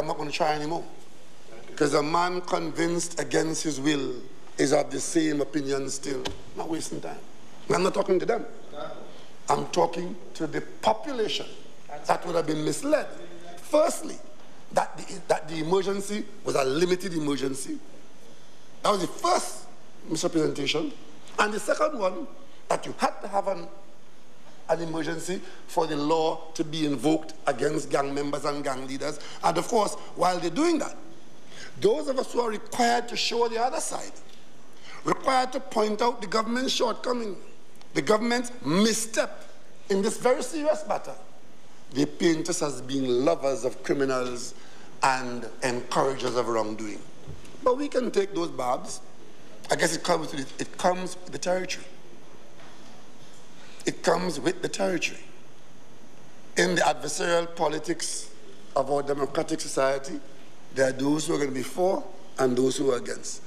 not going to try anymore. Because a man convinced against his will is of the same opinion still. I'm not wasting time. I'm not talking to them. I'm talking to the population that would have been misled. Firstly, that the emergency was a limited emergency. That was the first misrepresentation. And the second one, that you had to have an emergency for the law to be invoked against gang members and gang leaders. And of course, while they're doing that, those of us who are required to show the other side, required to point out the government's shortcoming, the government's misstep in this very serious matter, they paint us as being lovers of criminals and encouragers of wrongdoing. But we can take those barbs. I guess it comes with the territory. It comes with the territory. In the adversarial politics of our democratic society, there are those who are going to be for and those who are against.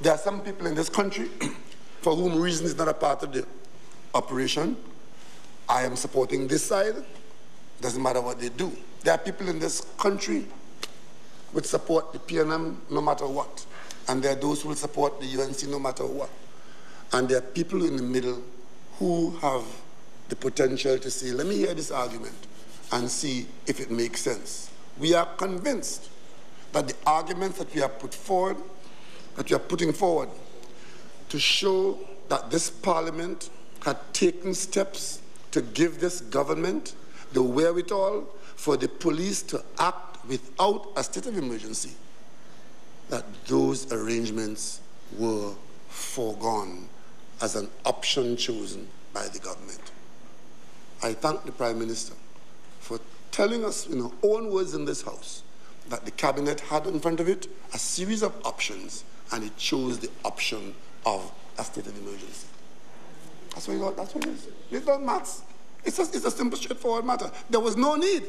There are some people in this country for whom reason is not a part of the operation. I am supporting this side. Doesn't matter what they do. There are people in this country who would support the PNM no matter what. And there are those who will support the UNC no matter what. And there are people in the middle who have the potential to say, let me hear this argument and see if it makes sense. We are convinced that the arguments that we have put forward, that we are putting forward to show that this parliament had taken steps to give this government the wherewithal for the police to act without a state of emergency, that those arrangements were foregone as an option chosen by the government. I thank the Prime Minister for telling us in her own words in this House that the Cabinet had in front of it a series of options and it chose the option of a state of emergency. That's what it is. It's not maths. It's a simple, straightforward matter. There was no need.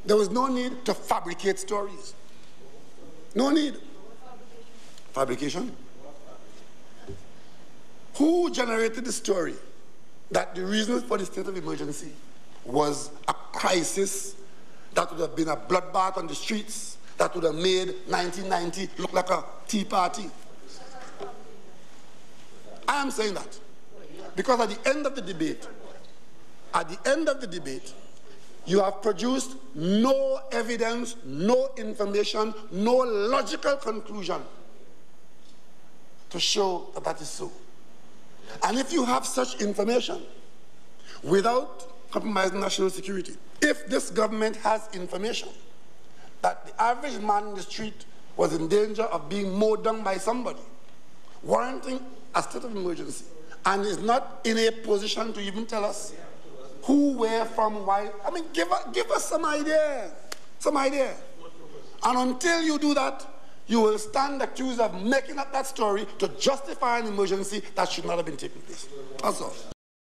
There was no need to fabricate stories. No need. Fabrication? Who generated the story that the reason for the state of emergency was a crisis that would have been a bloodbath on the streets, that would have made 1990 look like a tea party? I am saying that because at the end of the debate, you have produced no evidence, no information, no logical conclusion to show that that is so. And if you have such information without compromising national security, if this government has information that the average man in the street was in danger of being mowed down by somebody, warranting a state of emergency, and is not in a position to even tell us who, where, from, why, I mean, give us some idea. Some idea. And until you do that, you will stand accused of making up that story to justify an emergency that should not have been taking place. That's all.